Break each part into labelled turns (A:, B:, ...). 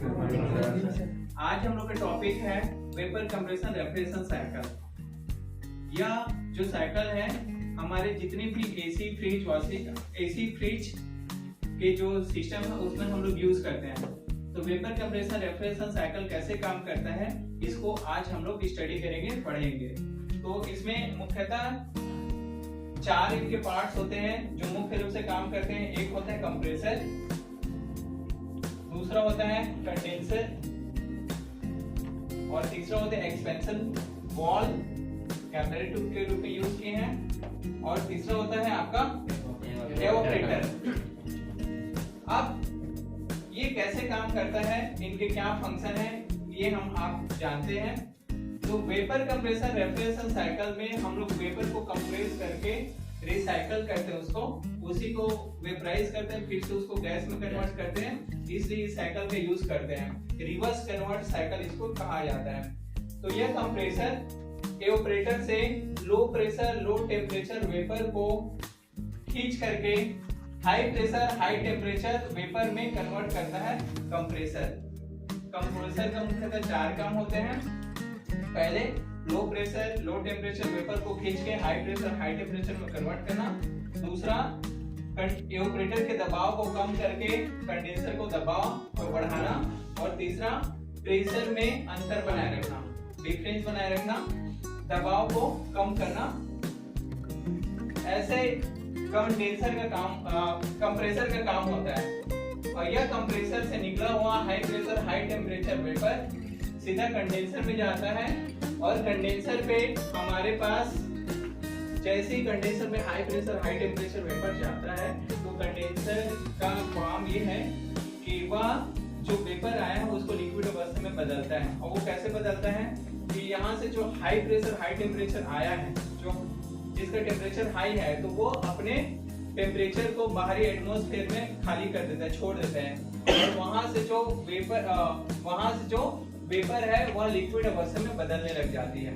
A: आज हम लोग का टॉपिक है वेपर कंप्रेशन रेफ्रिजरेशन साइकिल। यह जो साइकिल है हमारे जितने भी एसी फ्रिज के जो सिस्टम है उसमें हम लोग यूज करते हैं। तो वेपर कंप्रेशन रेफ्रिजरेशन साइकिल कैसे काम करता है इसको आज हम लोग स्टडी करेंगे, पढ़ेंगे। तो इसमें मुख्यतः 4 इनके पार्ट्स होते हैं जो मुख्य रूप से काम करते हैं। एक होता है कंप्रेसर, दूसरा होता है कंडेंसर और तीसरा होता है एक्सपेंशन वाल्व, कैपिलरी ट्यूब के रूप में यूज किए हैं, और तीसरा होता है आपका एवापोरेटर। अब ये कैसे काम करता है, इनके क्या फंक्शन है, ये हम आप जानते हैं। तो वेपर कंप्रेशन रेफ्रिजरेशन साइकिल में हम लोग वेपर को कंप्रेस करके रिसाइकल करते हैं, उसको उसी को वेपराइज करते हैं, फिर से उसको गैस में कन्वर्ट करते हैं, इसलिए इस साइकिल का यूज करते हैं। रिवर्स कन्वर्ट साइकिल इसको कहा जाता है। तो यह कंप्रेसर एवापोरेटर से low pressure low temperature vapour को खींच करके high pressure high temperature vapour में कन्वर्ट करता है कंप्रेसर। कंप्रेसर का मुख्यतः 4 काम होते हैं। पहले low pressure low temperature vapour को खींच के हाई प्रेशर हाई टेम्परेचर में कन्वर्ट करना। दूसरा, एवापोरेटर के दबाव को कम करके कंडेंसर को दबाव को बढ़ाना। और तीसरा, प्रेशर में अंतर बनाए रखना, डिफरेंस बनाए रखना, दबाव को कम करना। ऐसे कंडेंसर का काम कंप्रेसर का काम होता है। और यह कंप्रेसर से निकला हुआ high pressure high temperature vapour सीधा कंडेंसर में जाता है। और कंडेंसर पे हमारे पास जैसे ही कंडेंसर में high pressure high temperature vapour जाता है तो कंडेंसर का काम ये है कि वह जो वेपर आया है उसको लिक्विड अवस्था में बदलता है। और वो कैसे बदलता है कि यहाँ से जो हाई प्रेशर हाई टेम्परेचर आया है, जो जिसका टेम्परेचर हाई है, तो वो अपने टेम्परेचर को बाहरी एटमॉस्फेयर में खाली कर देता है, छोड़ देता है। और वहां से जो वेपर है वह लिक्विड अवस्था में बदलने लग जाती है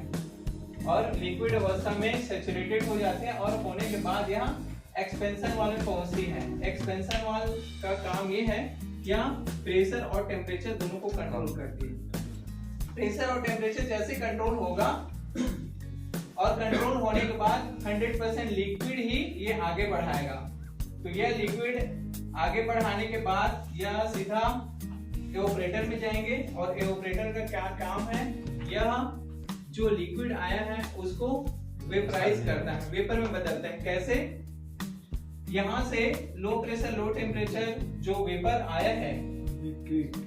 A: और लिक्विड अवस्था में सैचुरेटेड हो जाते हैं। और होने के बाद यहाँ एक्सपेंशन वाल्व में पहुंचती है। एक्सपेंशन वाल्व का काम ये है कि यहाँ प्रेशर और टेम्परेचर दोनों को कंट्रोल करती है। प्रेशर और टेम्परेचर जैसे कंट्रोल होगा और कंट्रोल होने के बाद 100% लिक्विड ही ये आगे बढ़ाएगा। तो यह लिक्विड आगे बढ़ाने के बाद यह सीधा एवापोरेटर में जाएंगे। और एवापोरेटर का क्या काम है, यह जो लिक्विड आया है उसको वेपराइज करता है, वेपर में बदलता है। कैसे? यहाँ से लो प्रेशर लो टेम्परेचर जो वेपर आया है,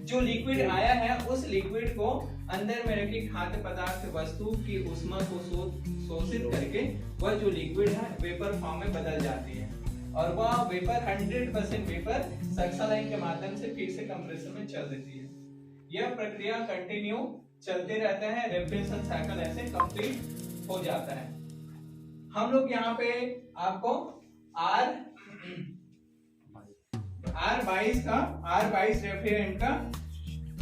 A: जो लिक्विड आया है, उस लिक्विड को अंदर में रखी खाद्य पदार्थ वस्तु की ऊष्मा को शोषित करके वह जो लिक्विड है वेपर फॉर्म में बदल जाती है। और वह वेपर 100% वेपर सक्शन लाइन के माध्यम से फिर से कंप्रेसर में चल देती है। यह प्रक्रिया कंटिन्यू चलते रहता है। रेफ्रिजरेशन साइकिल ऐसे कंप्लीट हो जाता है। हम लोग यहाँ पे आपको R22 रेफ्रिजरेंट का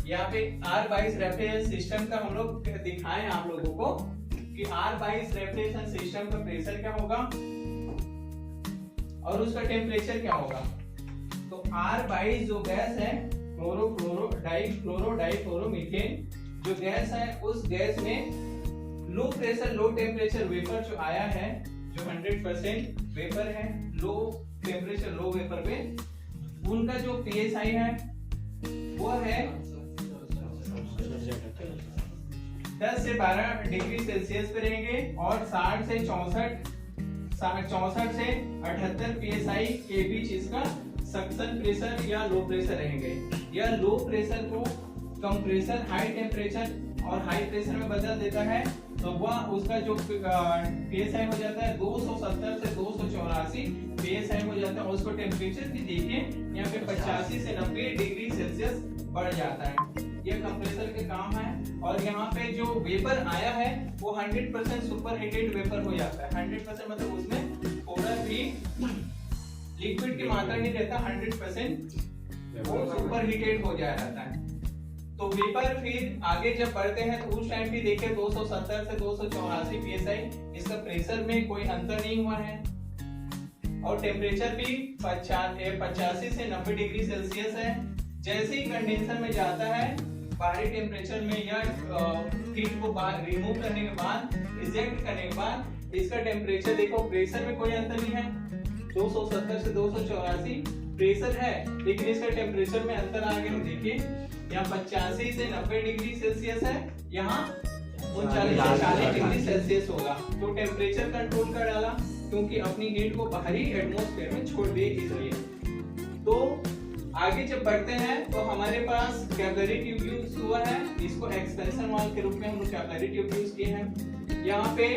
A: यहाँ पे R22 रेफ्रिजरेशन सिस्टम का हम लोग दिखाएं आप लोगों को कि R22 रेफ्रिजरेशन सिस्टम का प्रेशर क्या होगा और उसका टेम्परेचर क्या होगा। तो R22 जो गैस है क्लोरो डाइफ्लोरोमीथेन जो गैस है, उस गैस में low pressure low temperature vapour जो आया है, जो 100% वेपर है, लो टेम्परेचर लो वेपर में, उनका जो PSI है वो है 10 से 12 डिग्री सेल्सियस पे रहेंगे। और 60 से 64 से 78 PSI के बीच इसका सक्शन प्रेशर या लो प्रेशर रहेंगे। यह लो प्रेशर को कंप्रेसर हाई टेम्परेचर और हाई प्रेशर में बदल देता है। तो वह उसका जो PSI हो जाता है 270 से 284 PSI हो जाता है। उसको टेम्परेचर भी देखिए यहाँ पे 85 से 90 डिग्री सेल्सियस बढ़ जाता है। यह कंप्रेसर के काम है। और यहाँ पे जो वेपर आया है वो 100% सुपर हीटेड वेपर हो जाता है। 100% मतलब उसमें थोड़ा भी लिक्विड की मात्रा नहीं रहता, 100% वो सुपर हीटेड हो जाता है। तो वेपर फिर आगे जब बढ़ते हैं तो उस टाइम भी देखिए 270 से 284 PSI, इसका प्रेशर में कोई अंतर नहीं हुआ है। और टेम्परेचर भी 85 से 90 डिग्री सेल्सियस है। जैसे ही कंडेंसर में जाता है बाहरी टेम्परेचर में या हीट को बाहर रिमूव करने के बाद, इजेक्ट करने के बाद इसका टेम्परेचर देखो, प्रेशर में कोई अंतर नहीं है, 270 से 284 प्रेशर है, लेकिन इसका टेम्परेचर में अंतर आ गया। देखिए यहाँ 85 से 90 डिग्री सेल्सियस है, यहाँ 39 से 40 डिग्री सेल्सियस होगा। तो टेम्परेचर कंट्रोल कर डाला क्योंकि अपनी हीट को बाहरी एटमॉस्फेयर में छोड़ दिए इसलिए। तो आगे जब बढ़ते हैं तो हमारे पास कैपिलरी ट्यूब यूज हुआ है, इसको एक्सपेंशन वाल्व के रूप में हम लोग कैपिलरी ट्यूब यूज किए हैं। यहाँ पे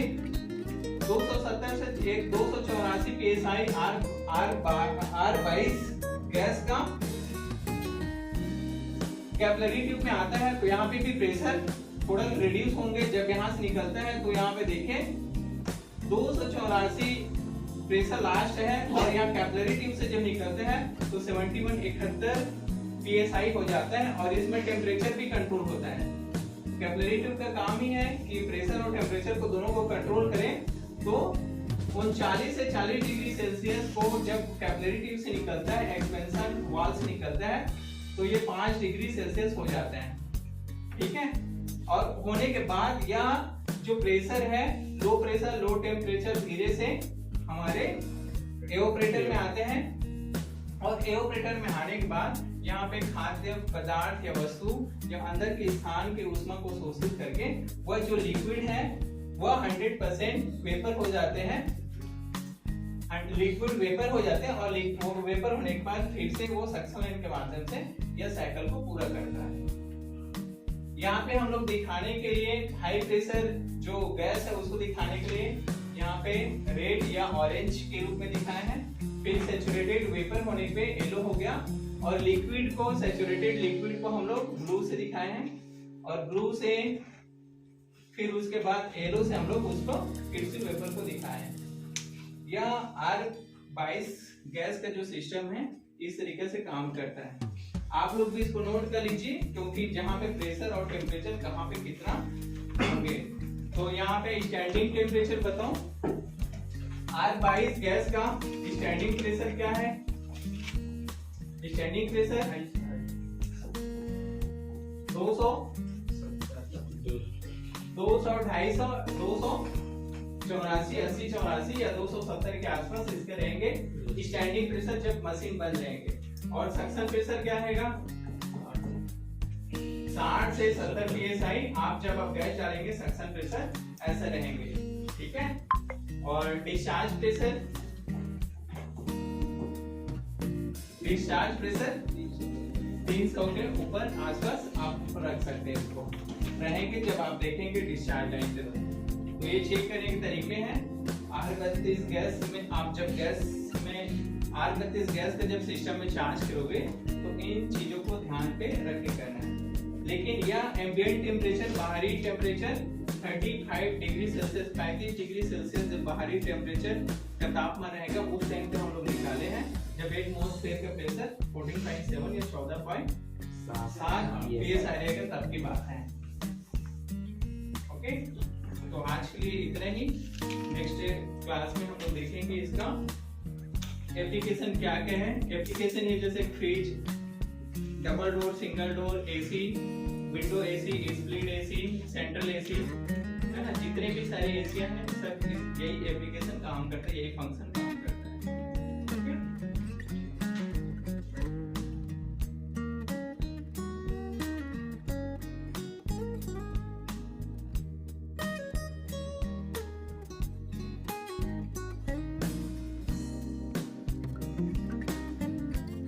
A: 270 से 284 psi R22 गैस का कैपिलरी ट्यूब में आता है, तो यहाँ पे भी प्रेशर थोड़ा रिड्यूस होंगे जब यहाँ से निकलता है। तो यहाँ पे देखें 284 प्रेशर लास्ट है और यहाँ कैपिलरी ट्यूब से जब निकलते हैं तो 71 psi हो जाता है और इसमें टेम्परेचर भी कंट्रोल होता है। कैपिलरी ट्यूब का काम ही है कि प्रेशर और टेम्परेचर को दोनों को कंट्रोल करें। तो 39 से 40 डिग्री सेल्सियस को जब कैपिलरी ट्यूब से निकलता है, एक्सपेंशन वाल्व से निकलता है, तो ये 5 डिग्री सेल्सियस हो जाता है, ठीक है। और होने के बाद यह जो प्रेशर है, लो प्रेशर लो टेम्परेचर धीरे से हमारे एवापोरेटर में आते हैं और एवापोरेटर में आने के बाद यहाँ पे खाद्य पदार्थ या वस्तु या अंदर के स्थान के ऊष्मा को शोषित करके वह जो लिक्विड है वह 100% वेपर हो जाते हैं, लिक्विड वेपर हो जाते हैं और वेपर होने के बाद फिर से वो सक्शन लाइन के माध्यम से यह साइकिल को पूरा करता है। यहाँ पे हम लोग दिखाने के लिए हाई प्रेशर जो गैस है उसको दिखाने के लिए यहाँ पे रेड या ऑरेंज के रूप में दिखाया है। फिर सैचुरेटेड वेपर होने पे येलो हो गया और लिक्विड को, सैचुरेटेड लिक्विड को हम लोग ब्लू से दिखाए हैं और ब्लू से फिर उसके बाद येलो से हम लोग उसको फिर से वेपर को दिखाए हैं। यह R22 गैस का जो सिस्टम है इस तरीके से काम करता है। आप लोग भी इसको नोट कर लीजिए क्योंकि जहाँ पे प्रेशर और टेम्परेचर कहाँ पे कितना होंगे। तो यहाँ पे स्टैंडिंग टेम्परेचर बताओ, R22 गैस का स्टैंडिंग प्रेशर क्या है? स्टैंडिंग प्रेशर 200, 250, 284, 80, 84 या 270 के आसपास इसके रहेंगे स्टैंडिंग प्रेशर जब मशीन बंद रहेंगे। और सक्शन प्रेशर क्या रहेगा? 60 से 70 psi। आप जब आप गैस डालेंगे सक्शन प्रेशर ऐसे रहेंगे, ठीक है। और डिस्चार्ज प्रेशर, डिस्चार्ज प्रेशर 300 के ऊपर आसपास आप रख सकते हैं, इसको रहेंगे जब आप देखेंगे डिस्चार्ज लाइन से। तो ये चेक करने के तरीके हैं। R32 गैस में आप जब गैस में R32 गैस का जब सिस्टम में चार्ज करोगे तो इन चीजों को ध्यान पे रख के करना है। लेकिन यह एम्बिएंट टेम्परेचर, बाहरी temperature 35 degree Celsius, 35 degree Celsius जब बाहरी टेम्परेचर का तापमान रहेगा उस टाइम पे हम लोग निकाले हैं जब एटमॉस्फेयर का प्रेशर 14.7 या 14.7 psi रहेगा तब की बात है। ओके, तो आज के लिए इतना ही। नेक्स्ट क्लास में हम लोग देखेंगे इसका एप्लीकेशन क्या क्या है। एप्लीकेशन है जैसे fridge, double door, single door, AC, window AC, split AC, central AC, है ना, जितने भी सारे एसी हैं सब यही एप्लीकेशन काम करते हैं, यही फंक्शन